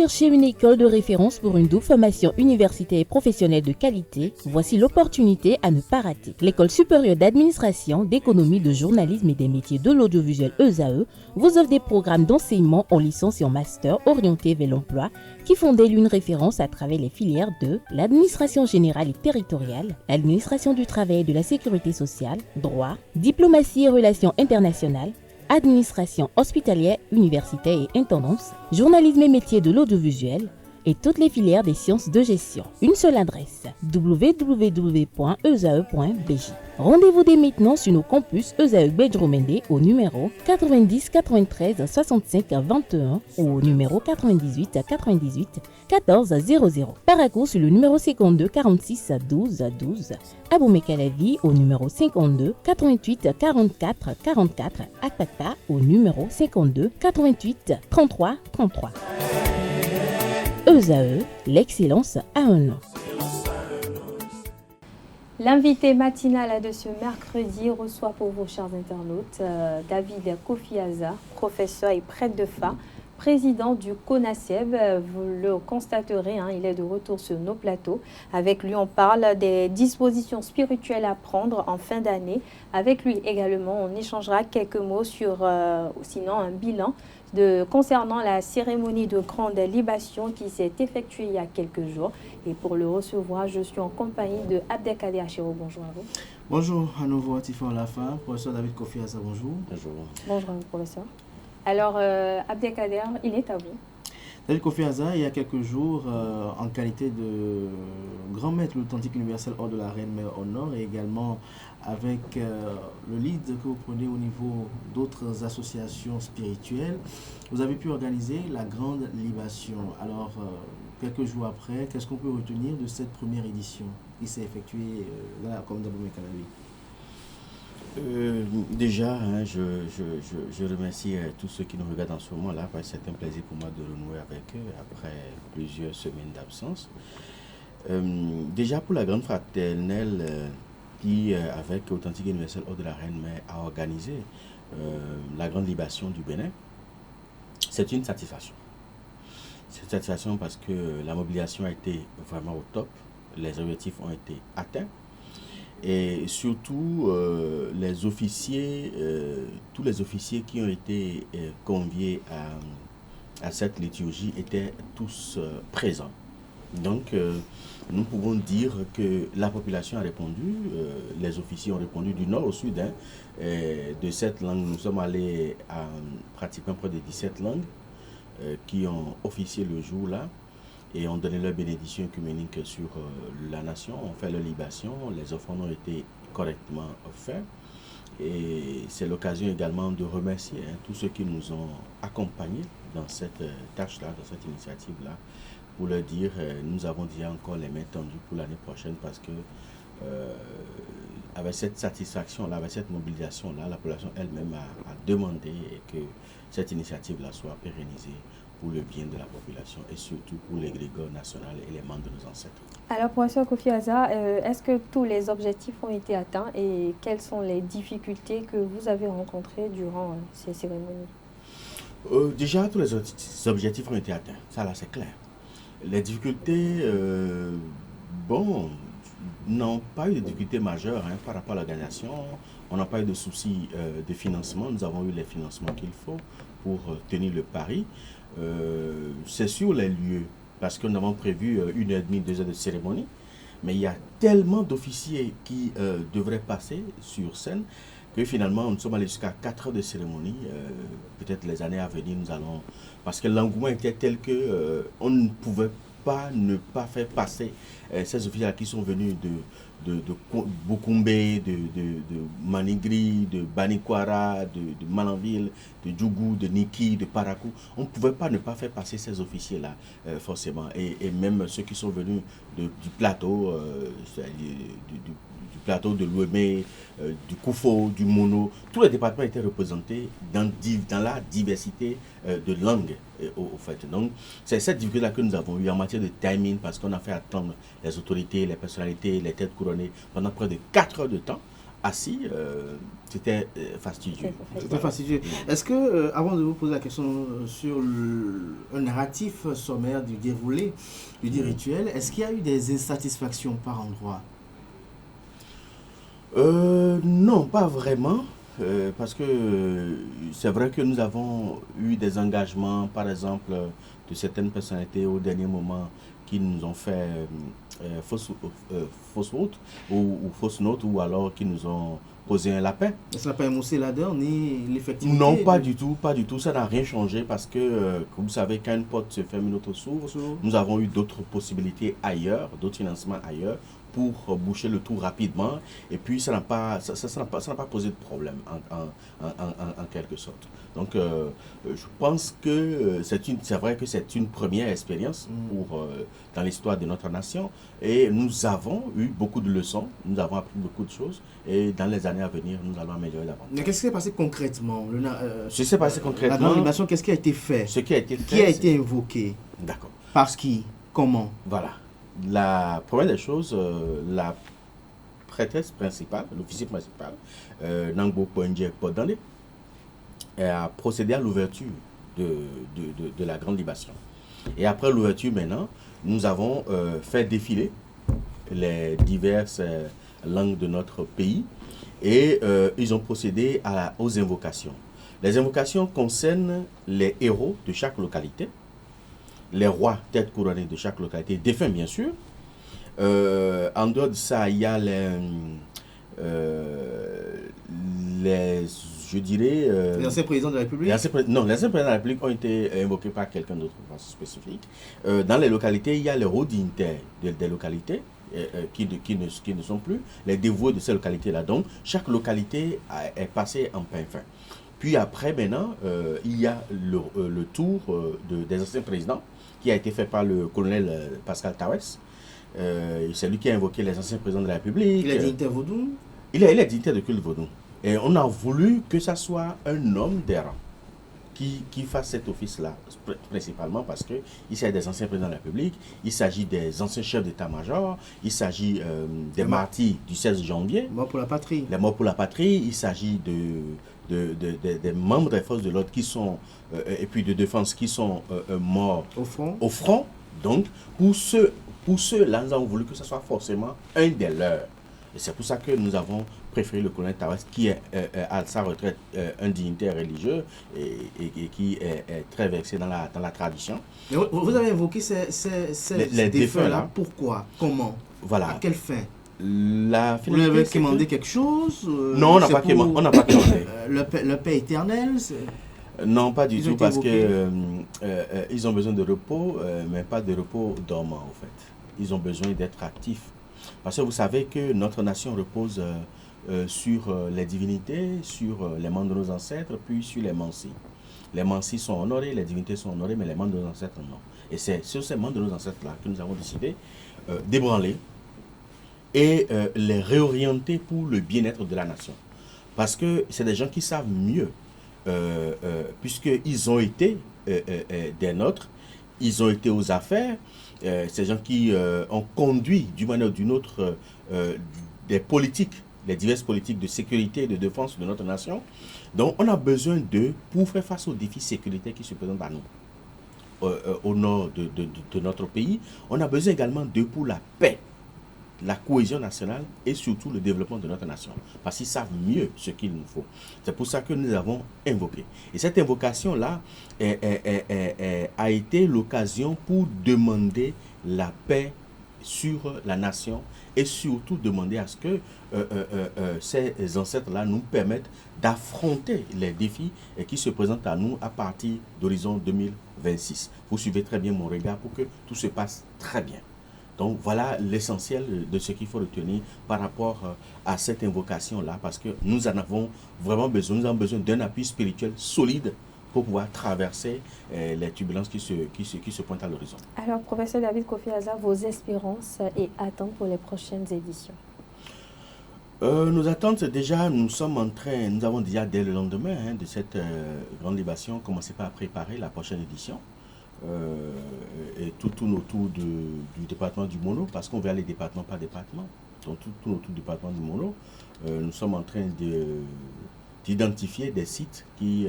cherchez une école de référence pour une double formation universitaire et professionnelle de qualité? Voici l'opportunité à ne pas rater. L'École supérieure d'administration, d'économie, de journalisme et des métiers de l'audiovisuel ESAE vous offre des programmes d'enseignement en licence et en master orientés vers l'emploi qui font d'elle une référence à travers les filières de l'administration générale et territoriale, l'administration du travail et de la sécurité sociale, droit, diplomatie et relations internationales, administration hospitalière, universitaire et intendance, journalisme et métiers de l'audiovisuel et toutes les filières des sciences de gestion. Une seule adresse, www.esae.bj. Rendez-vous dès maintenant sur nos campus ESAE Bedjromende au numéro 90 93 65 21 ou au numéro 98 98 14 00. Paracourt sur le numéro 52 46 12 12. Aboumé-Calavi au numéro 52 88 44 44. Akpaka au numéro 52 88 33 33. ESAE, l'excellence à un nom. L'invité matinal de ce mercredi reçoit pour vos chers internautes David Kofiaza, professeur et prêtre de Fa, président du CONASEB. Vous le constaterez, il est de retour sur nos plateaux. Avec lui, on parle des dispositions spirituelles à prendre en fin d'année. Avec lui également, on échangera quelques mots sur, sinon un bilan concernant la cérémonie de grande libation qui s'est effectuée il y a quelques jours. Et pour le recevoir, je suis en compagnie de Abdelkader Achiro. Bonjour à vous. Bonjour à nouveau à Tifon Lafa, professeur David Kofiaza, bonjour. Bonjour. Bonjour, professeur. Alors, Abdelkader, il est à vous. David Kofiaza, il y a quelques jours, en qualité de grand maître de l'authentique universel hors de la Reine-Mère au Nord et également avec le lead que vous prenez au niveau d'autres associations spirituelles, vous avez pu organiser la grande libation. Alors, quelques jours après, qu'est-ce qu'on peut retenir de cette première édition qui s'est effectuée là, comme d'Aboumé-Calavi? Déjà, je remercie tous ceux qui nous regardent en ce moment-là, parce que c'est un plaisir pour moi de renouer avec eux après plusieurs semaines d'absence. Déjà pour la grande fraternelle qui, avec Authentique Universel hors de la Reine-Mère, a organisé la grande libation du Bénin, c'est une satisfaction. C'est une satisfaction parce que la mobilisation a été vraiment au top, les objectifs ont été atteints. Et surtout, les officiers, tous les officiers qui ont été conviés à cette liturgie étaient tous présents. Donc, nous pouvons dire que la population a répondu, les officiers ont répondu du nord au sud. De cette langue, nous sommes allés à pratiquement près de 17 langues qui ont officié le jour-là. Et on donnait leur bénédiction œcuménique sur la nation, on fait leur libation, les offrandes ont été correctement faits. Et c'est l'occasion également de remercier tous ceux qui nous ont accompagnés dans cette tâche-là, dans cette initiative-là, pour leur dire nous avons déjà encore les mains tendues pour l'année prochaine parce que avec cette satisfaction-là, avec cette mobilisation-là, la population elle-même a demandé que cette initiative-là soit pérennisée pour le bien de la population et surtout pour l'égrégore national et les membres de nos ancêtres. Alors, professeur Kofiaza, est-ce que tous les objectifs ont été atteints et quelles sont les difficultés que vous avez rencontrées durant ces cérémonies? Déjà, tous les objectifs ont été atteints, ça là c'est clair. Les difficultés, n'ont pas eu de difficultés majeures par rapport à l'organisation. On n'a pas eu de soucis de financement, nous avons eu les financements qu'il faut pour tenir le pari. C'est sur les lieux, parce que nous avons prévu 1h30, 2 heures de cérémonie, mais il y a tellement d'officiers qui devraient passer sur scène que finalement nous sommes allés jusqu'à 4 heures de cérémonie. Peut-être les années à venir nous allons, parce que l'engouement était tel que on ne pouvait pas ne pas faire passer ces officiers qui sont venus de Boukoumbe, de Manigri, de Banikwara, de Malanville, de Djougou, de Niki, de Parakou. On ne pouvait pas ne pas faire passer ces officiers-là, forcément. Et même ceux qui sont venus du plateau, du plateau de l'Ouémé, du Koufo, du Mono, tous les départements étaient représentés dans la diversité de langues, au fait. Donc, c'est cette difficulté-là que nous avons eu en matière de timing, parce qu'on a fait attendre les autorités, les personnalités, les têtes couronnées pendant près de 4 heures de temps assis, c'était fastidieux. C'était fastidieux. Est-ce que, avant de vous poser la question sur un narratif sommaire du déroulé, du dit rituel, est-ce qu'il y a eu des insatisfactions par endroit? Non, pas vraiment. Parce que c'est vrai que nous avons eu des engagements, par exemple, de certaines personnalités au dernier moment qui nous ont fait fausse route ou fausse note, ou alors qui nous ont posé un lapin. Ça n'a pas émoussé la donne ni l'effectivité? Non, pas du tout, pas du tout. Ça n'a rien changé parce que, comme vous savez, quand une porte se ferme, une autre s'ouvre. Nous avons eu d'autres possibilités ailleurs, d'autres financements ailleurs, pour boucher le tout rapidement, et puis ça n'a pas posé de problème en quelque sorte. Donc je pense que c'est vrai que c'est une première expérience dans l'histoire de notre nation, et nous avons eu beaucoup de leçons, nous avons appris beaucoup de choses, et dans les années à venir nous allons améliorer davantage. Mais qu'est-ce qui s'est passé concrètement? Ce qui s'est passé concrètement, la grande, qu'est-ce qui a été fait? Ce qui a été fait, qui a été invoqué? D'accord. Par qui? Comment? Voilà. La première des choses, la prêtresse principale, l'officier principal, Nangbo Poendje Podane, a procédé à l'ouverture de la grande libation. Et après l'ouverture, maintenant, nous avons fait défiler les diverses langues de notre pays, et ils ont procédé aux invocations. Les invocations concernent les héros de chaque localité, les rois têtes couronnées de chaque localité, défunts bien sûr. En dehors de ça, il y a je dirais... les anciens présidents de la République? Les anciens présidents de la République ont été invoqués par quelqu'un d'autre spécifique. Dans les localités, il y a les hauts dignitaires des localités qui ne sont plus les dévoués de ces localités-là. Donc, chaque localité est passée en pain fin. Puis après, maintenant, il y a le tour des anciens présidents, qui a été fait par le colonel Pascal Tawes. C'est lui qui a invoqué les anciens présidents de la République. Il est dignitaire vaudou? Il est dignitaire de culte vaudou. Et on a voulu que ça soit un homme des rangs qui fasse cet office-là, principalement parce qu'il s'agit des anciens présidents de la République, il s'agit des anciens chefs d'état-major, il s'agit des martyrs du 16 janvier. Morts pour la patrie. Les morts pour la patrie, il s'agit des membres des forces de l'ordre qui sont, et puis de défense qui sont morts au front. Donc, pour ceux-là, nous avons voulu que ce soit forcément un des leurs. Et c'est pour ça que nous avons préféré le colonel Tawes, qui est à sa retraite un dignitaire religieux et qui est très versé dans la tradition. Mais vous avez évoqué ces défunts-là. Pourquoi? Comment? Voilà. À quelle fin? Vous avez commandé quelque chose? Non, on n'a pas commandé. Le paix éternel? Non, pas du tout, parce que ils ont besoin de repos, mais pas de repos dormant, en fait. Ils ont besoin d'être actifs. Parce que vous savez que notre nation repose sur les divinités, sur les membres de nos ancêtres, puis sur les mansis. Les mansis sont honorés, les divinités sont honorées, mais les membres de nos ancêtres, non. Et c'est sur ces membres de nos ancêtres-là que nous avons décidé d'ébranler et les réorienter pour le bien-être de la nation. Parce que c'est des gens qui savent mieux, puisqu'ils ont été des nôtres, ils ont été aux affaires, ces gens qui ont conduit d'une manière ou d'une autre des politiques, les diverses politiques de sécurité et de défense de notre nation. Donc on a besoin d'eux pour faire face aux défis sécuritaires qui se présentent à nous, au nord de notre pays. On a besoin également d'eux pour la paix, la cohésion nationale et surtout le développement de notre nation. Parce qu'ils savent mieux ce qu'il nous faut. C'est pour ça que nous avons invoqué. Et cette invocation-là a été l'occasion pour demander la paix sur la nation et surtout demander à ce que ces ancêtres-là nous permettent d'affronter les défis qui se présentent à nous à partir d'horizon 2026. Vous suivez très bien mon regard pour que tout se passe très bien. Donc voilà l'essentiel de ce qu'il faut retenir par rapport à cette invocation-là, parce que nous en avons vraiment besoin. Nous avons besoin d'un appui spirituel solide pour pouvoir traverser les turbulences qui se pointent à l'horizon. Alors, professeur David Kofi-Aza, vos espérances et attentes pour les prochaines éditions? Nos attentes, déjà, nous avons déjà dès le lendemain de cette grande libation commencé par préparer la prochaine édition. Et tout tourne autour du département du Mono, parce qu'on va aller département par département. dans tout notre département du Mono, nous sommes en train d'identifier des sites qui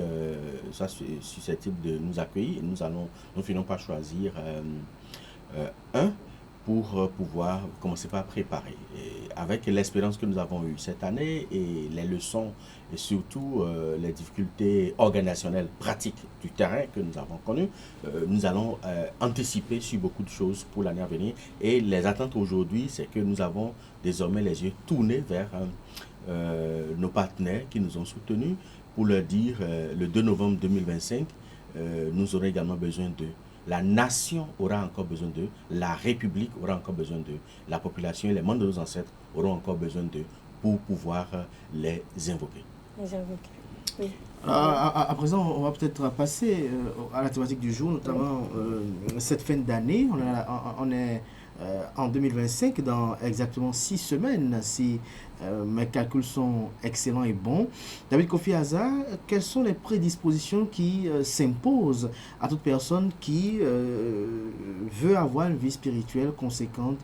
sont susceptibles de nous accueillir. Nous finissons par choisir un pour pouvoir commencer par préparer. Et avec l'expérience que nous avons eue cette année et les leçons et surtout les difficultés organisationnelles pratiques du terrain que nous avons connues, nous allons anticiper sur beaucoup de choses pour l'année à venir. Et les attentes aujourd'hui, c'est que nous avons désormais les yeux tournés vers nos partenaires qui nous ont soutenus pour leur dire le 2 novembre 2025, nous aurons également besoin d'eux. La nation aura encore besoin d'eux, la République aura encore besoin d'eux, la population et les membres de nos ancêtres auront encore besoin d'eux pour pouvoir les invoquer. Les invoquer, oui. À présent, on va peut-être passer à la thématique du jour, notamment cette fin d'année. On est en 2025, dans exactement 6 semaines, si mes calculs sont excellents et bons. David Kofi Aza, quelles sont les prédispositions qui s'imposent à toute personne qui veut avoir une vie spirituelle conséquente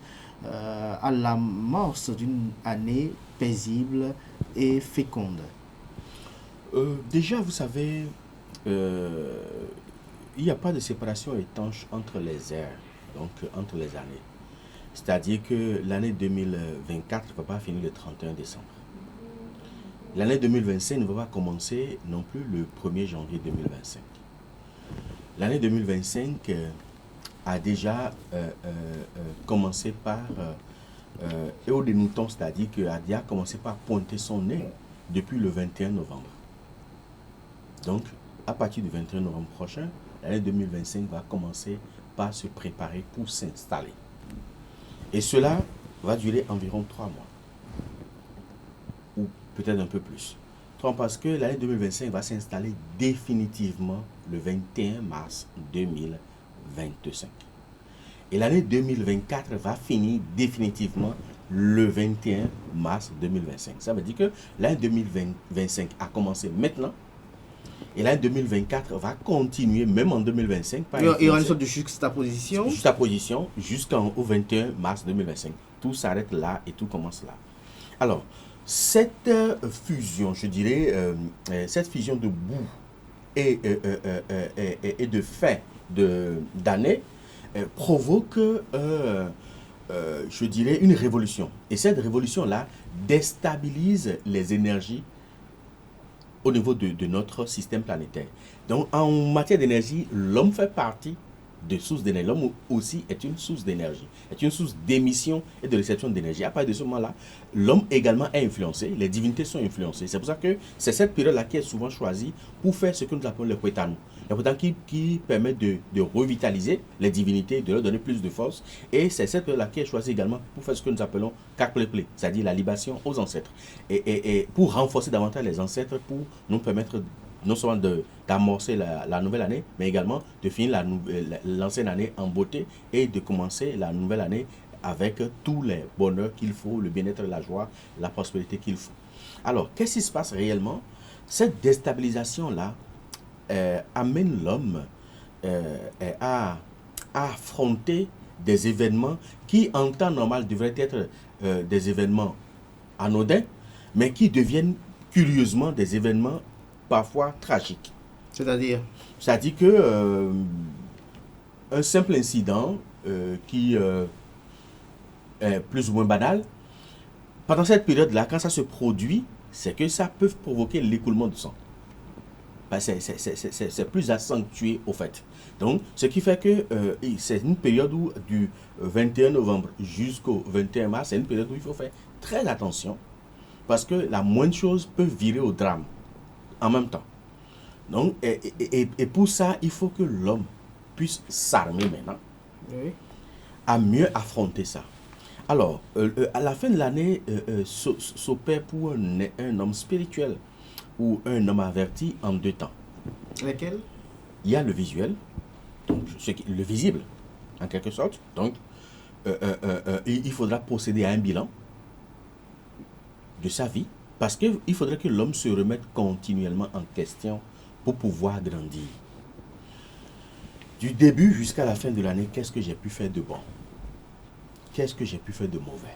à l'amorce d'une année paisible et féconde? Déjà, vous savez, il n'y a pas de séparation étanche entre les ères, donc entre les années. C'est-à-dire que l'année 2024 ne va pas finir le 31 décembre. L'année 2025 ne va pas commencer non plus le 1er janvier 2025. L'année 2025 a déjà commencé par au dénouement, c'est-à-dire qu'elle a commencé par pointer son nez depuis le 21 novembre. Donc, à partir du 21 novembre prochain, l'année 2025 va commencer par se préparer pour s'installer. Et cela va durer environ 3 mois. Ou peut-être un peu plus. Parce que l'année 2025 va s'installer définitivement le 21 mars 2025. Et l'année 2024 va finir définitivement le 21 mars 2025. Ça veut dire que l'année 2025 a commencé maintenant. Et l'année 2024 va continuer même en 2025. Il y aura une sorte de juxtaposition. Juxtaposition jusqu'au 21 mars 2025. Tout s'arrête là et tout commence là. Alors, cette fusion, je dirais, cette fusion de bout et de fin d'année provoque, je dirais, une révolution. Et cette révolution-là déstabilise les énergies au niveau de notre système planétaire. Donc, en matière d'énergie, l'homme fait partie de sources d'énergie. L'homme aussi est une source d'énergie, est une source d'émission et de réception d'énergie. À partir de ce moment-là, l'homme également est influencé, les divinités sont influencées. C'est pour ça que c'est cette période-là qui est souvent choisie pour faire ce que nous appelons le Kwetanu. Le Kwetanu qui permet de revitaliser les divinités, de leur donner plus de force. Et c'est cette période-là qui est choisie également pour faire ce que nous appelons Kakleple, c'est-à-dire la libation aux ancêtres. Et pour renforcer davantage les ancêtres, pour nous permettre non seulement d'amorcer la nouvelle année, mais également de finir l'ancienne année en beauté et de commencer la nouvelle année avec tous les bonheurs qu'il faut, le bien-être, la joie, la prospérité qu'il faut. Alors, qu'est-ce qui se passe réellement? Cette déstabilisation-là amène l'homme à affronter des événements qui, en temps normal, devraient être des événements anodins, mais qui deviennent curieusement des événements parfois tragiques. C'est-à-dire que un simple incident qui est plus ou moins banal, pendant cette période-là, quand ça se produit, c'est que ça peut provoquer l'écoulement du sang. C'est plus accentué au fait. Donc, ce qui fait que c'est une période où, du 21 novembre jusqu'au 21 mars, c'est une période où il faut faire très attention, parce que la moindre chose peut virer au drame en même temps. Donc, et pour ça, il faut que l'homme puisse s'armer maintenant, oui, à mieux affronter ça. Alors, à la fin de l'année, s'opère pour un homme spirituel ou un homme averti en 2 temps. Lesquels? Il y a le visuel, donc le visible, en quelque sorte. Donc, il faudra procéder à un bilan de sa vie, parce qu'il faudrait que l'homme se remette continuellement en question pour pouvoir grandir. Du début jusqu'à la fin de l'année, qu'est-ce que j'ai pu faire de bon? Qu'est-ce que j'ai pu faire de mauvais?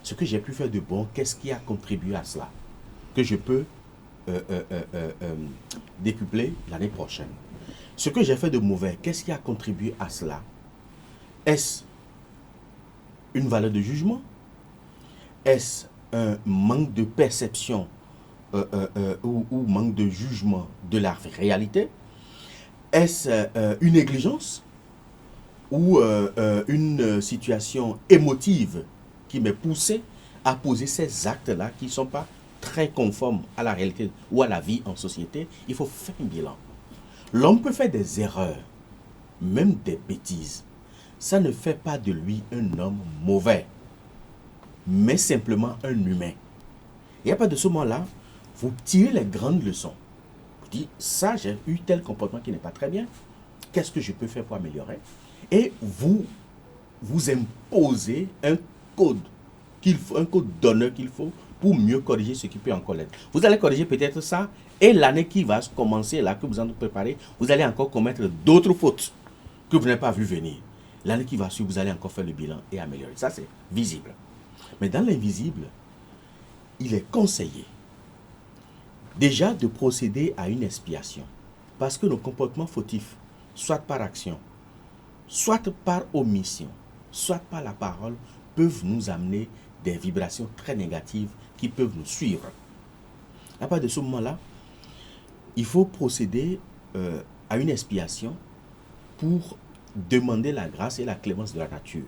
ce que j'ai pu faire de bon, qu'est-ce qui a contribué à cela, que je peux décupler l'année prochaine. Ce que j'ai fait de mauvais, qu'est-ce qui a contribué à cela? Est-ce une valeur de jugement? Est-ce un manque de perception ou manque de jugement de la réalité? Est-ce une négligence ou une situation émotive qui m'est poussée à poser ces actes-là qui ne sont pas très conformes à la réalité ou à la vie en société? Il faut faire un bilan. L'homme peut faire des erreurs, même des bêtises. Ça ne fait pas de lui un homme mauvais, mais simplement un humain. Et à partir de ce moment-là, vous tirez les grandes leçons. Vous dites, ça, j'ai eu tel comportement qui n'est pas très bien. Qu'est-ce que je peux faire pour améliorer? Et vous imposez un code d'honneur qu'il faut pour mieux corriger ce qui peut encore l'être. Vous allez corriger peut-être ça, et l'année qui va commencer, là, que vous en préparez, vous allez encore commettre d'autres fautes que vous n'avez pas vu venir. L'année qui va suivre, vous allez encore faire le bilan et améliorer. Ça, c'est visible. Mais dans l'invisible, il est conseillé déjà de procéder à une expiation. Parce que nos comportements fautifs, soit par action, soit par omission, soit par la parole, peuvent nous amener des vibrations très négatives qui peuvent nous suivre. À partir de ce moment-là, il faut procéder à une expiation pour demander la grâce et la clémence de la nature,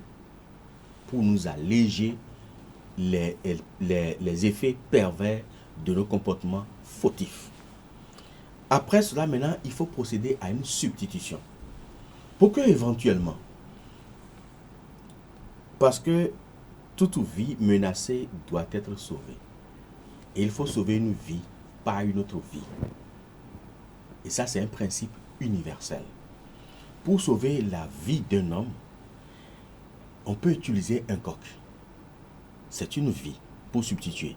pour nous alléger les effets pervers de nos comportements fautifs. Après cela, maintenant, il faut procéder à une substitution. Pour que éventuellement, parce que toute vie menacée doit être sauvée. Et il faut sauver une vie par une autre vie. Et ça, c'est un principe universel. Pour sauver la vie d'un homme, on peut utiliser un coq. C'est une vie pour substituer.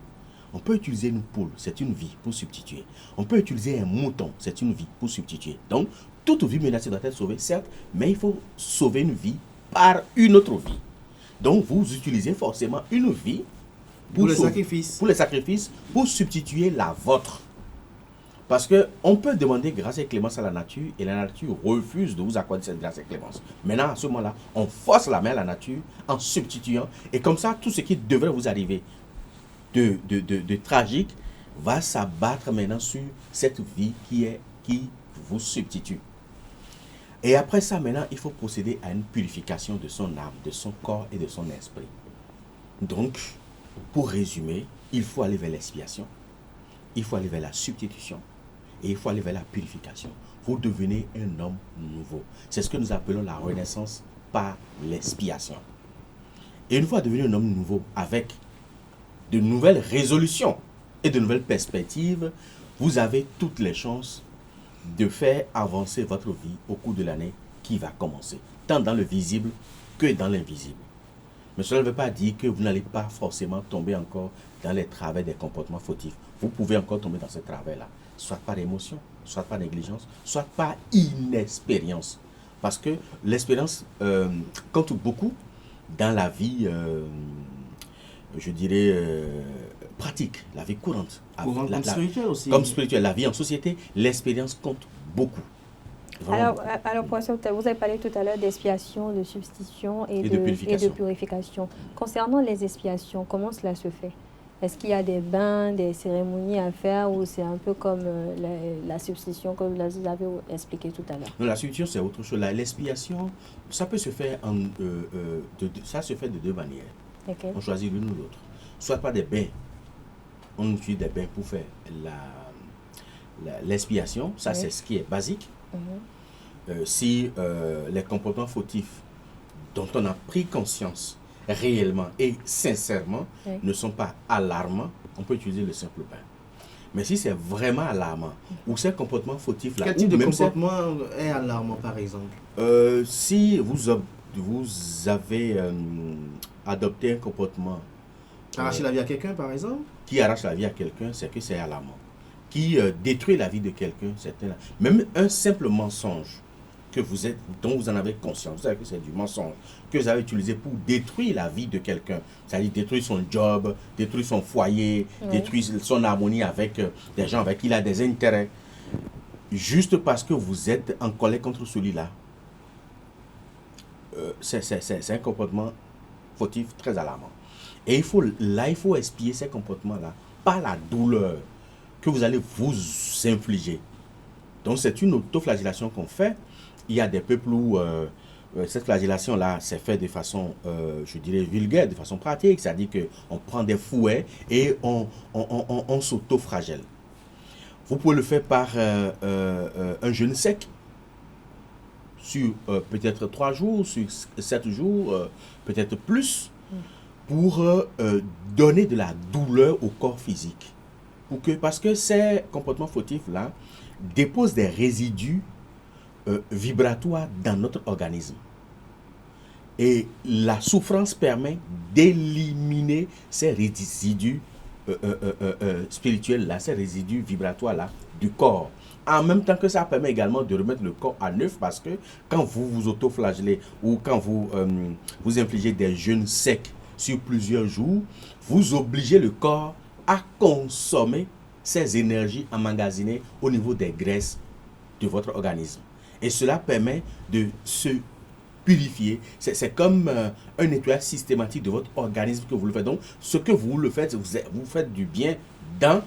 On peut utiliser une poule, c'est une vie pour substituer. On peut utiliser un mouton, c'est une vie pour substituer. Donc, toute vie menacée doit être sauvée, certes, mais il faut sauver une vie par une autre vie. Donc, vous utilisez forcément une vie pour les sacrifices, pour substituer la vôtre. Parce qu'on peut demander grâce et clémence à la nature et la nature refuse de vous accorder cette grâce et clémence. Maintenant, à ce moment-là, on force la main à la nature en substituant. Et comme ça, tout ce qui devrait vous arriver de tragique va s'abattre maintenant sur cette vie qui vous substitue. Et après ça, maintenant, il faut procéder à une purification de son âme, de son corps et de son esprit. Donc, pour résumer, il faut aller vers l'expiation, il faut aller vers la substitution et il faut aller vers la purification. Vous devenez un homme nouveau. C'est ce que nous appelons la renaissance par l'expiation. Et une fois devenu un homme nouveau, avec de nouvelles résolutions et de nouvelles perspectives, vous avez toutes les chances de faire avancer votre vie au cours de l'année qui va commencer, tant dans le visible que dans l'invisible. Mais cela ne veut pas dire que vous n'allez pas forcément tomber encore dans les travers des comportements fautifs. Vous pouvez encore tomber dans ces travers-là, soit par émotion, soit par négligence, soit par inexpérience. Parce que l'expérience compte beaucoup dans la vie, je dirais, pratique, la vie courante. Comme spirituelle aussi. Comme spirituelle, la vie en société, l'expérience compte beaucoup. Alors, professeur, vous avez parlé tout à l'heure d'expiation, de substitution et de purification. Concernant les expiations, comment cela se fait? Est-ce qu'il y a des bains, des cérémonies à faire ou c'est un peu comme la substitution comme vous avez expliqué tout à l'heure? Non, la substitution, c'est autre chose. L'expiation, ça peut se faire ça se fait de deux manières. Okay. On choisit l'une ou l'autre. Soit par des bains. On utilise des bains pour faire l'expiation. Ça, oui, c'est ce qui est basique. Si les comportements fautifs dont on a pris conscience réellement et sincèrement, oui, ne sont pas alarmants, on peut utiliser le simple bain. Mais si c'est vraiment alarmant, ou ces comportements fautifs-là... Quel type de comportement est alarmant, par exemple? Si vous avez adopté un comportement... Arracher la vie à quelqu'un, par exemple? Qui arrache la vie à quelqu'un, c'est que c'est alarmant. Qui détruit la vie de quelqu'un, c'est même un simple mensonge dont vous en avez conscience, vous savez que c'est du mensonge, que vous avez utilisé pour détruire la vie de quelqu'un, c'est-à-dire détruire son job, détruire son foyer, détruire son harmonie avec des gens avec qui il a des intérêts, juste parce que vous êtes en colère contre celui-là, c'est un comportement fautif très alarmant. Et il faut expier ces comportements-là par la douleur que vous allez vous infliger. Donc c'est une autoflagellation qu'on fait. Il y a des peuples où cette flagellation-là s'est faite de façon, je dirais, vulgaire, de façon pratique. C'est-à-dire qu'on prend des fouets et on s'autoflagelle. Vous pouvez le faire par un jeûne sec, sur peut-être 3 jours, sur 7 jours, peut-être plus, pour donner de la douleur au corps physique. Parce que ces comportements fautifs-là déposent des résidus vibratoires dans notre organisme. Et la souffrance permet d'éliminer ces résidus spirituels-là, ces résidus vibratoires-là du corps. En même temps que ça permet également de remettre le corps à neuf, parce que quand vous vous autoflagellez ou quand vous infligez des jeûnes secs sur plusieurs jours, vous obligez le corps à consommer ces énergies emmagasinées au niveau des graisses de votre organisme. Et cela permet de se purifier. C'est comme un nettoyage systématique de votre organisme que vous le faites. Donc, ce que vous le faites, vous faites du bien tant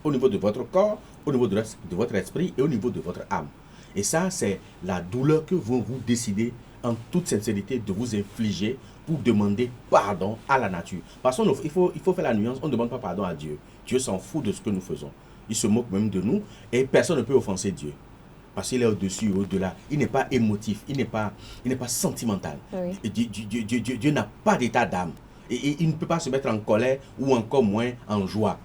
au niveau de votre corps, au niveau de votre esprit et au niveau de votre âme. Et ça, c'est la douleur que vous décidez en toute sincérité de vous infliger pour demander pardon à la nature. Parce qu'il faut faire la nuance, on ne demande pas pardon à Dieu. Dieu s'en fout de ce que nous faisons. Il se moque même de nous et personne ne peut offenser Dieu. Parce qu'il est au-dessus, au-delà. Il n'est pas émotif, il n'est pas sentimental. Oui. Et Dieu n'a pas d'état d'âme. Et il ne peut pas se mettre en colère ou encore moins en joie.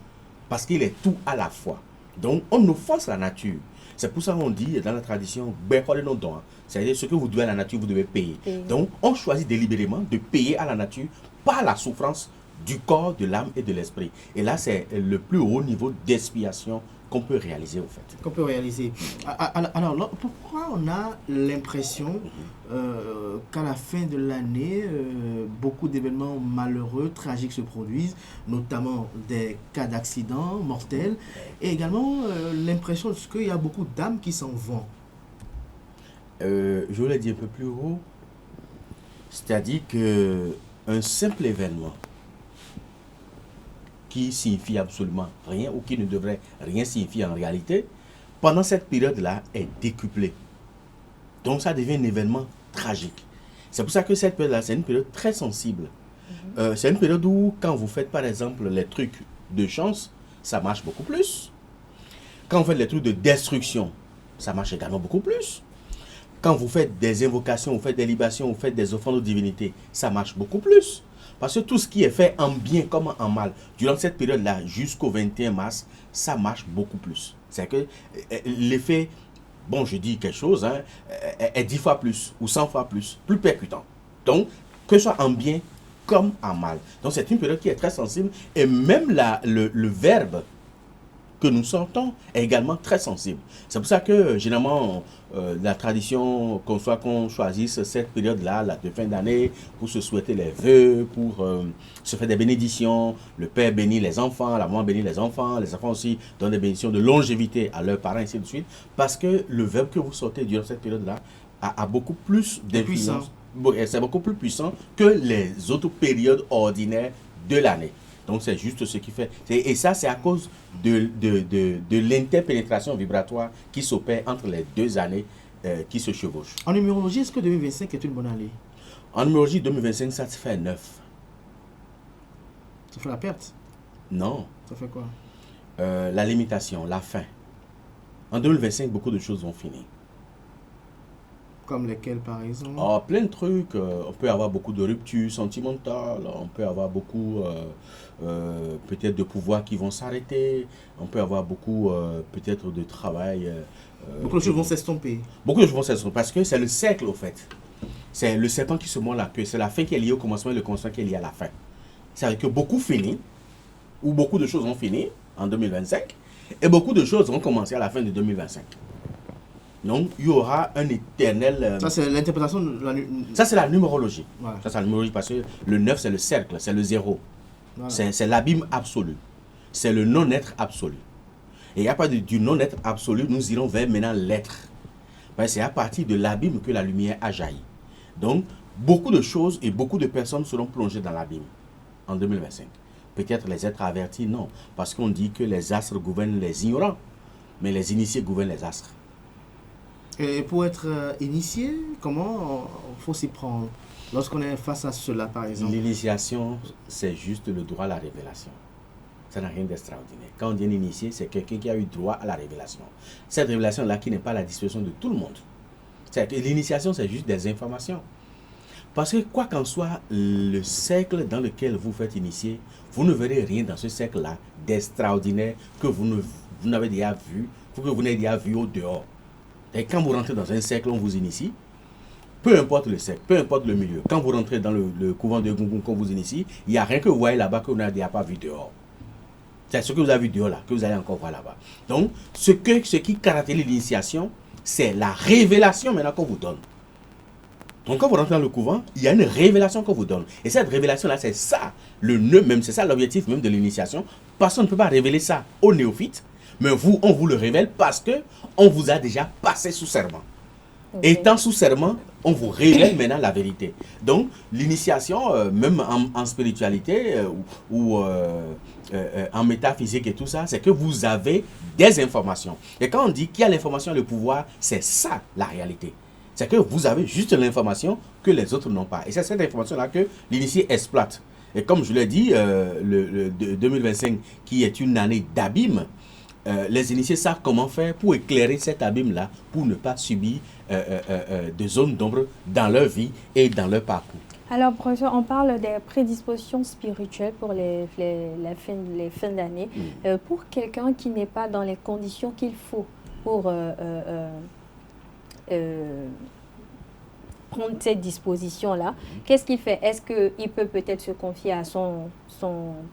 Parce qu'il est tout à la fois. Donc, on offense la nature. C'est pour ça qu'on dit dans la tradition, c'est-à-dire ce que vous devez à la nature, vous devez payer. Donc, on choisit délibérément de payer à la nature par la souffrance du corps, de l'âme et de l'esprit. Et là, c'est le plus haut niveau d'expiation qu'on peut réaliser, au fait. Qu'on peut réaliser. Alors, pourquoi on a l'impression qu'à la fin de l'année, beaucoup d'événements malheureux, tragiques se produisent, notamment des cas d'accidents mortels, et également l'impression qu'il y a beaucoup d'âmes qui s'en vont? Je vous l'ai dit un peu plus haut, c'est-à-dire qu'un simple événement qui signifie absolument rien ou qui ne devrait rien signifier en réalité, pendant cette période-là est décuplé. Donc ça devient un événement tragique. C'est pour ça que cette période-là, c'est une période très sensible. C'est une période où, quand vous faites par exemple les trucs de chance, ça marche beaucoup plus. Quand vous faites les trucs de destruction, ça marche également beaucoup plus. Quand vous faites des invocations, vous faites des libations, vous faites des offrandes aux divinités, ça marche beaucoup plus. Parce que tout ce qui est fait en bien comme en mal, durant cette période-là, jusqu'au 21 mars, ça marche beaucoup plus. C'est que l'effet, bon, je dis quelque chose, hein, est 10 fois plus ou 100 fois plus percutant. Donc, que ce soit en bien comme en mal. Donc, c'est une période qui est très sensible. Et même le verbe que nous sortons est également très sensible. C'est pour ça que, généralement, la tradition qu'on choisisse cette période-là, de fin d'année, pour se souhaiter les vœux, pour se faire des bénédictions. Le père bénit les enfants, la maman bénit les enfants aussi donnent des bénédictions de longévité à leurs parents, ainsi de suite. Parce que le verbe que vous sortez durant cette période-là a beaucoup plus d'influence. C'est beaucoup plus puissant que les autres périodes ordinaires de l'année. Donc, c'est juste ce qui fait. Et ça, c'est à cause de l'interpénétration vibratoire qui s'opère entre les deux années qui se chevauchent. En numérologie, est-ce que 2025 est une bonne année? En numérologie, 2025, ça te fait 9. Ça fait la perte? Non. Ça fait quoi? La limitation, la fin. En 2025, beaucoup de choses vont finir. Comme lesquels, par exemple? Plein de trucs. On peut avoir beaucoup de ruptures sentimentales. On peut avoir beaucoup, peut-être, de pouvoirs qui vont s'arrêter. On peut avoir beaucoup, peut-être, de travail. Beaucoup de choses vont s'estomper. Beaucoup de choses vont s'estomper. Parce que c'est le cercle, au fait. C'est le serpent qui se mord la queue. C'est la fin qui est liée au commencement et le commencement qui est lié à la fin. C'est-à-dire que beaucoup finit, ou beaucoup de choses vont finir en 2025, et beaucoup de choses vont commencer à la fin de 2025. Donc, il y aura un éternel... Ça, c'est l'interprétation de Ça, c'est la numérologie. Voilà. Ça, c'est la numérologie parce que le 9, c'est le cercle, c'est le 0. Voilà. C'est l'abîme absolu. C'est le non-être absolu. Et il n'y a pas du non-être absolu, nous irons vers maintenant l'être. C'est à partir de l'abîme que la lumière a jailli. Donc, beaucoup de choses et beaucoup de personnes seront plongées dans l'abîme en 2025. Peut-être les êtres avertis, non. Parce qu'on dit que les astres gouvernent les ignorants, mais les initiés gouvernent les astres. Et pour être initié, comment il faut s'y prendre lorsqu'on est face à cela, par exemple? L'initiation, c'est juste le droit à la révélation. Ça n'a rien d'extraordinaire. Quand on dit initié, c'est quelqu'un qui a eu droit à la révélation. Cette révélation-là qui n'est pas à la disposition de tout le monde. L'initiation, c'est juste des informations. Parce que quoi qu'en soit le cercle dans lequel vous faites initier, vous ne verrez rien dans ce cercle-là d'extraordinaire que vous n'avez déjà vu, que vous n'avez déjà vu au dehors. Et quand vous rentrez dans un cercle, on vous initie. Peu importe le cercle, peu importe le milieu. Quand vous rentrez dans le couvent de Gungun qu'on vous initie, il n'y a rien que vous voyez là-bas que vous n'avez déjà pas vu dehors. C'est ce que vous avez vu dehors là, que vous allez encore voir là-bas. Donc, ce qui caractérise l'initiation, c'est la révélation maintenant qu'on vous donne. Donc, quand vous rentrez dans le couvent, il y a une révélation qu'on vous donne. Et cette révélation-là, c'est ça, le nœud même, c'est ça l'objectif même de l'initiation. Personne ne peut pas révéler ça aux néophytes, mais vous, on vous le révèle parce qu'on vous a déjà passé sous serment. Okay. Étant sous serment, on vous révèle maintenant la vérité. Donc, l'initiation, même en spiritualité ou en métaphysique et tout ça, c'est que vous avez des informations. Et quand on dit qu'il y a l'information et le pouvoir, c'est ça la réalité. C'est que vous avez juste l'information que les autres n'ont pas. Et c'est cette information-là que l'initié exploite. Et comme je l'ai dit, le 2025, qui est une année d'abîme, les initiés savent comment faire pour éclairer cet abîme-là, pour ne pas subir de zones d'ombre dans leur vie et dans leur parcours. Alors, professeur, on parle des prédispositions spirituelles pour les fins d'année. Pour quelqu'un qui n'est pas dans les conditions qu'il faut pour prendre cette disposition-là, qu'est-ce qu'il fait? Est-ce qu'il peut peut-être se confier à son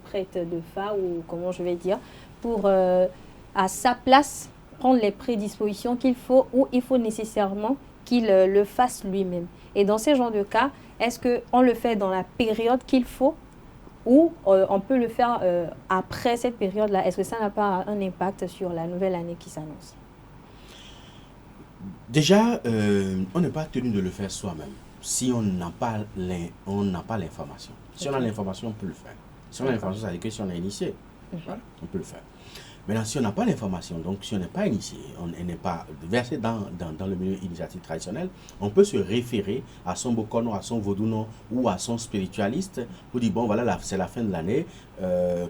prêtre de Fa, ou comment je vais dire, pour à sa place prendre les prédispositions qu'il faut, ou il faut nécessairement qu'il le fasse lui-même? Et dans ces genres de cas, est-ce qu'on le fait dans la période qu'il faut, ou on peut le faire après cette période-là? Est-ce que ça n'a pas un impact sur la nouvelle année qui s'annonce? Déjà, on n'est pas tenu de le faire soi-même si on n'a pas l'information. Si on a l'information, on peut le faire. Si on a l'information, ça veut dire que si on est initié, voilà, on peut le faire. Maintenant, si on n'a pas l'information, donc si on n'est pas initié, on n'est pas versé dans le milieu initiatique traditionnel, on peut se référer à son bokono, à son vodouno ou à son spiritualiste pour dire, bon voilà, c'est la fin de l'année,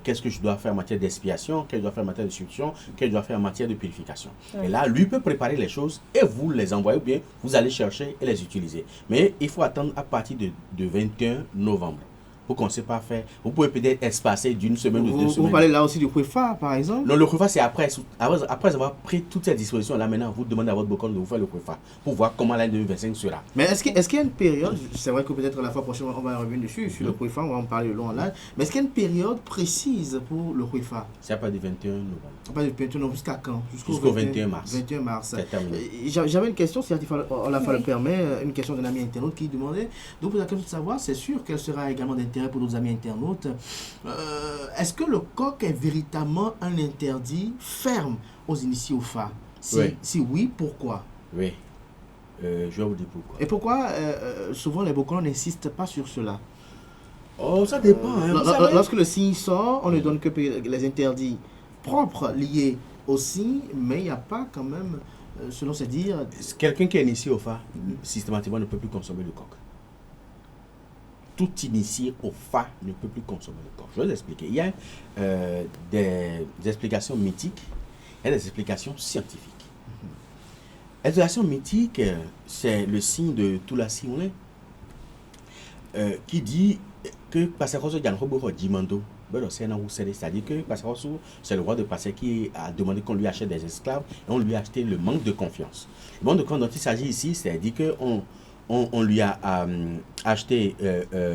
qu'est-ce que je dois faire en matière d'expiation, qu'est-ce que je dois faire en matière de substitution, qu'est-ce que je dois faire en matière de purification. Et là, lui peut préparer les choses et vous les envoyez, ou bien vous allez chercher et les utiliser. Mais il faut attendre à partir de 21 novembre. Pour qu'on ne sait pas faire. Vous pouvez peut-être espacer d'une semaine ou 2 semaines. Vous parlez là aussi du Kwefa, par exemple? Non, le Kwefa, c'est après. Après avoir pris toutes ces dispositions-là, maintenant, vous demandez à votre bokon de vous faire le Kwefa pour voir comment l'année 2025 sera. Mais est-ce qu'il y a une période, c'est vrai que peut-être la fois prochaine, on va revenir dessus, sur le Kwefa, on va en parler long en large, mais est-ce qu'il y a une période précise pour le Kwefa? C'est à partir du 21 novembre. À partir du 21 novembre, jusqu'à quand? Jusqu'au 21 mars. 21 mars. C'est terminé. J'avais une question, si on le permet, une question d'un ami internaute qui demandait, donc pour la question de savoir, c'est sûr qu'elle sera également d'intérêt pour d'autres amis internautes. Est-ce que le coq est véritablement un interdit ferme aux initiés au Fa? Si oui, pourquoi? Oui, je vais vous dire pourquoi. Et pourquoi souvent les Bokolons n'insistent pas sur cela? Oh, ça dépend. Lorsque le signe sort, on ne donne que les interdits propres liés au signe, mais il n'y a pas quand même, selon se dire... Quelqu'un qui est initié au Fa, systématiquement, ne peut plus consommer le coq. Tout initié au Fa ne peut plus consommer le coq. Je vais vous expliquer. Il y a des explications mythiques et des explications scientifiques. L'explication mythique, c'est le signe de Tula Sionle qui dit que Passaroso Janrobo Dimando, c'est-à-dire que Passaroso, c'est le roi de Passé qui a demandé qu'on lui achète des esclaves et on lui a acheté le manque de confiance. Le manque de confiance dont il s'agit ici, c'est-à-dire qu'on lui a acheté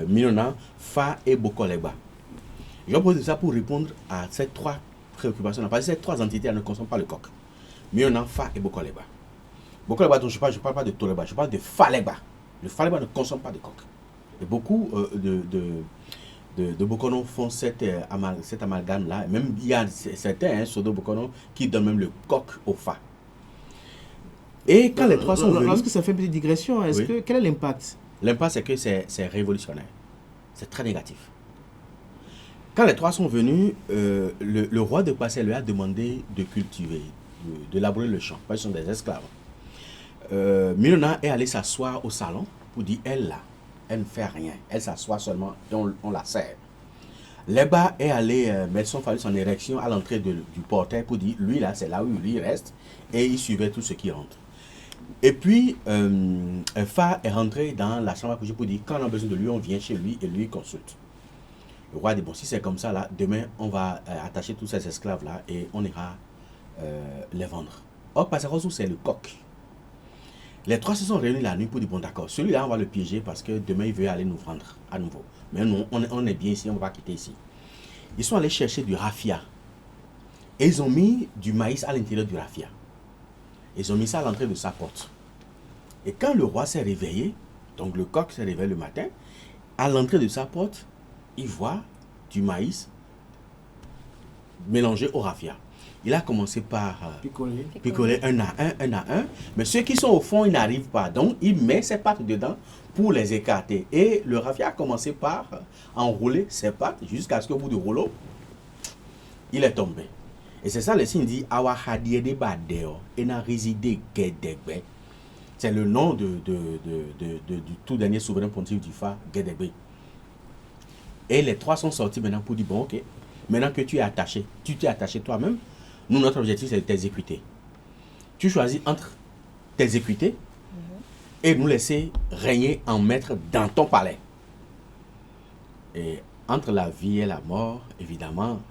Minona, Fa et Bokoleba. Je vais poser ça pour répondre à ces trois préoccupations. Parce que ces trois entités ne consomment pas le coq. Minona, Fa et Bokoleba. Beaucoup là-bas dont je parle pas de Toleba, je parle de Faleba. Le Faleba ne consomme pas de coque. Et beaucoup de Bokono font cet amalgame-là. Même il y a certains Sodo Bokono qui donnent même le coq au Fa. Et quand les trois sont venus... Lorsque ça fait une petite digression, quel est l'impact? L'impact, c'est que c'est révolutionnaire. C'est très négatif. Quand les trois sont venus, le roi de Passé lui a demandé de cultiver, de labourer le champ. Parce qu'ils sont des esclaves. Milona est allée s'asseoir au salon pour dire, elle là, elle ne fait rien. Elle s'assoit seulement et on la sert. Leba est allé mettre son phallus en érection à l'entrée du portail pour dire, lui là, c'est là où lui reste. Et il suivait tout ce qui rentre. Et puis, Fa est rentré dans la chambre à coucher pour dire, quand on a besoin de lui, on vient chez lui et lui consulte. Le roi dit, bon, si c'est comme ça, là, demain, on va attacher tous ces esclaves-là et on ira les vendre. Or, Passarosu, c'est le coq. Les trois se sont réunis la nuit pour dire, bon, d'accord, celui-là, on va le piéger parce que demain, il veut aller nous vendre à nouveau. Mais nous, on est bien ici, on ne va pas quitter ici. Ils sont allés chercher du raffia. Et ils ont mis du maïs à l'intérieur du raffia. Ils ont mis ça à l'entrée de sa porte. Et quand le roi s'est réveillé, donc le coq s'est réveillé le matin, à l'entrée de sa porte, il voit du maïs mélangé au raffia. Il a commencé par picoler un à un, mais ceux qui sont au fond, ils n'arrivent pas. Donc, il met ses pattes dedans pour les écarter. Et le raffia a commencé par enrouler ses pattes jusqu'à ce qu'au bout du rouleau, il est tombé. Et c'est ça le signe dit Awa Hadiede Badeo Ena Résidé Gedegbe. C'est le nom du tout dernier souverain pontife du Fa, Gedegbe. Et les trois sont sortis maintenant pour dire bon, ok, maintenant que tu t'es attaché toi-même, nous, notre objectif, c'est de t'exécuter. Tu choisis entre t'exécuter et nous laisser régner en maître dans ton palais. Et entre la vie et la mort, évidemment,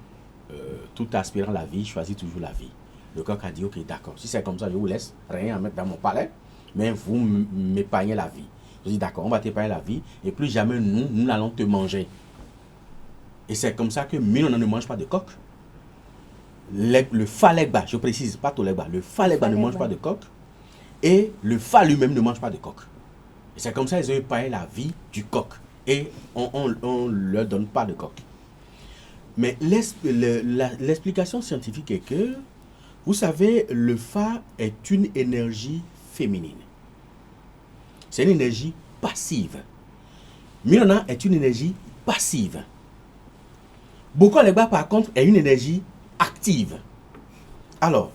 tout aspirant à la vie choisit toujours la vie. Le coq a dit, ok, d'accord, si c'est comme ça, je vous laisse régner en maître dans mon palais, mais vous m'épargnez la vie. Je dis, d'accord, on va t'épargner la vie, et plus jamais nous n'allons te manger. Et c'est comme ça que Milona ne mange pas de coq. Le Faleba, je précise, pas Toleba, le Faleba ne mange pas de coq. Et le Fa lui-même ne mange pas de coq. Et c'est comme ça qu'ils ont épargné la vie du coq. Et on ne leur donne pas de coq. Mais l'explication scientifique est que, vous savez, le Fa est une énergie féminine. C'est une énergie passive. Milona est une énergie passive. Bokoleba, par contre, est une énergie active. Alors,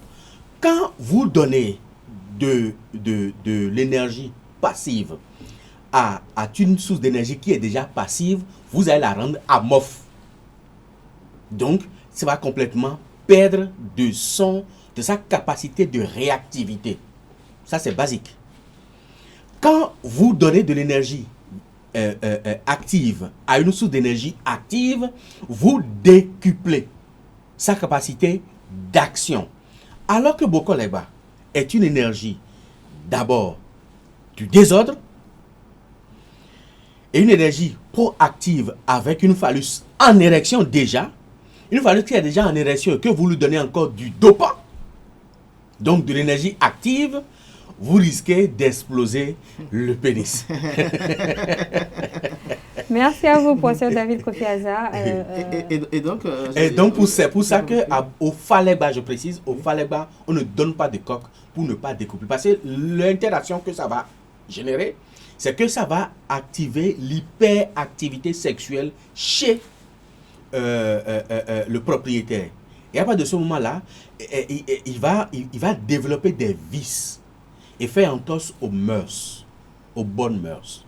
quand vous donnez de l'énergie passive à une source d'énergie qui est déjà passive, vous allez la rendre amorphe. Donc, ça va complètement perdre de sa capacité de réactivité. Ça, c'est basique. Quand vous donnez de l'énergie active à une source d'énergie active, vous décuplez sa capacité d'action. Alors que Bokoleba est une énergie d'abord du désordre et une énergie proactive avec une phallus en érection déjà, une phallus qui est déjà en érection et que vous lui donnez encore du dopant, donc de l'énergie active, vous risquez d'exploser le pénis. Merci à vous, professeur David Kofi-Aza. Et donc, c'est pour ça qu'au Faleba, je précise, au Faleba, on ne donne pas de coq pour ne pas découpler. Parce que l'interaction que ça va générer, c'est que ça va activer l'hyperactivité sexuelle chez le propriétaire. Et à partir de ce moment-là, il va développer des vices et faire entorse aux mœurs, aux bonnes mœurs.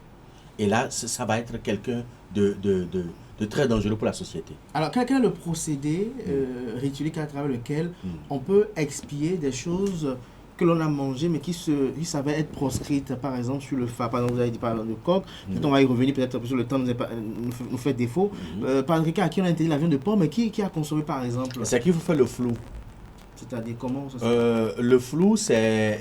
Et là, ça va être quelqu'un de très dangereux pour la société. Alors, quel est le procédé rituel à travers lequel on peut expier des choses que l'on a mangées, mais qui s'avèrent être proscrites, par exemple, sur le Fa. Par exemple, vous avez dit par exemple le coq. Peut-être on va y revenir, peut-être sur le temps nous fait défaut. Par exemple, à qui on a interdit la viande de porc, mais qui a consommé, par exemple? C'est qui vous fait le flou. C'est-à-dire comment ça se fait? Le flou, c'est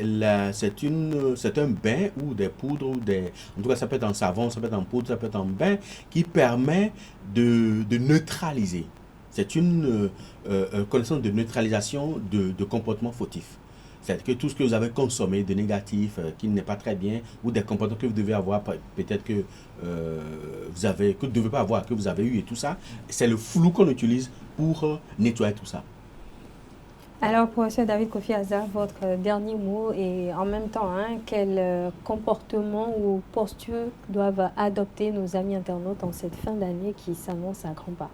un bain ou des poudres, en tout cas ça peut être en savon, ça peut être en poudre, ça peut être en bain, qui permet de neutraliser. C'est une connaissance de neutralisation de comportement fautif. C'est-à-dire que tout ce que vous avez consommé de négatif, qui n'est pas très bien, ou des comportements que vous devez avoir, peut-être que vous avez, que vous ne devez pas avoir, que vous avez eu et tout ça, c'est le flou qu'on utilise pour nettoyer tout ça. Alors, professeur David Kofi Aza, votre dernier mot et en même temps, quel comportement ou posture doivent adopter nos amis internautes en cette fin d'année qui s'annonce à grands pas?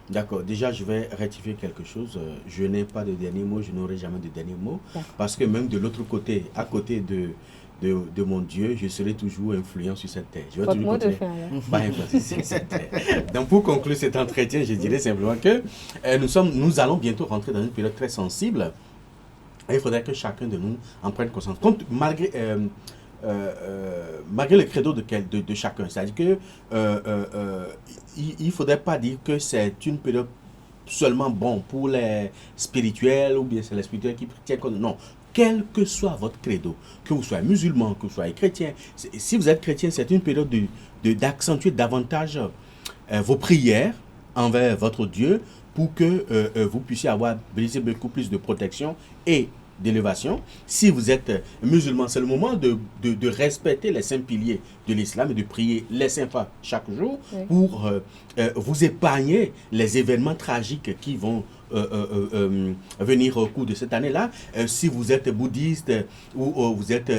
D'accord, déjà je vais rectifier quelque chose. Je n'ai pas de dernier mot, je n'aurai jamais de dernier mot. Parce que même de l'autre côté, à côté de mon Dieu, je serai toujours influent sur cette terre. Je vais Votre toujours mot de fin, pas influencer sur cette terre. Donc pour conclure cet entretien, je dirais simplement que nous allons bientôt rentrer dans une période très sensible. Et il faudrait que chacun de nous en prenne conscience. Malgré le credo de chacun. C'est-à-dire que il ne faudrait pas dire que c'est une période seulement bon pour les spirituels ou bien c'est les spirituels qui tiennent compte. Non. Quel que soit votre credo, que vous soyez musulman, que vous soyez chrétien, si vous êtes chrétien, c'est une période d'accentuer davantage vos prières envers votre Dieu pour que vous puissiez avoir brisé beaucoup plus de protection et d'élévation. Si vous êtes musulman, c'est le moment de respecter les 5 piliers de l'islam et de prier les 5 fois chaque jour pour vous épargner les événements tragiques qui vont venir au cours de cette année-là. Si vous êtes bouddhiste ou vous êtes,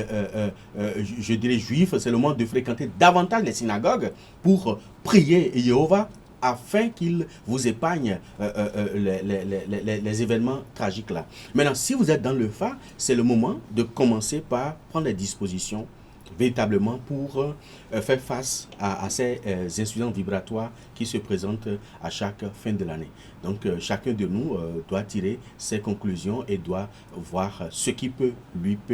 je dirais, juif, c'est le moment de fréquenter davantage les synagogues pour prier Jéhovah afin qu'il vous épargne les événements tragiques là. Maintenant, si vous êtes dans le phare, c'est le moment de commencer par prendre les dispositions véritablement pour faire face à ces insuffisants vibratoires qui se présentent à chaque fin de l'année. Donc, chacun de nous doit tirer ses conclusions et doit voir ce qu'il peut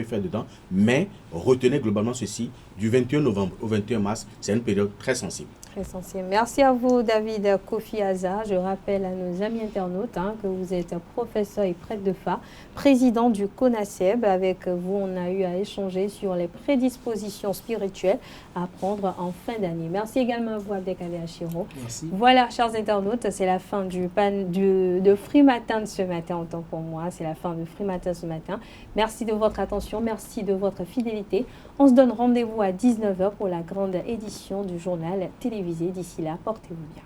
faire dedans. Mais retenez globalement ceci, du 21 novembre au 21 mars, c'est une période très sensible. Essentiel. Merci à vous, David Kofi Aza. Je rappelle à nos amis internautes que vous êtes professeur et prêtre de Fa, président du CONASEB. Avec vous, on a eu à échanger sur les prédispositions spirituelles à prendre en fin d'année. Merci également à vous, Abdelkader Achiro. Merci. Voilà, chers internautes, c'est la fin de Free Matin de ce matin, autant pour moi. C'est la fin de Free Matin ce matin. Merci de votre attention, merci de votre fidélité. On se donne rendez-vous à 19h pour la grande édition du journal télévisé. D'ici là, portez-vous bien.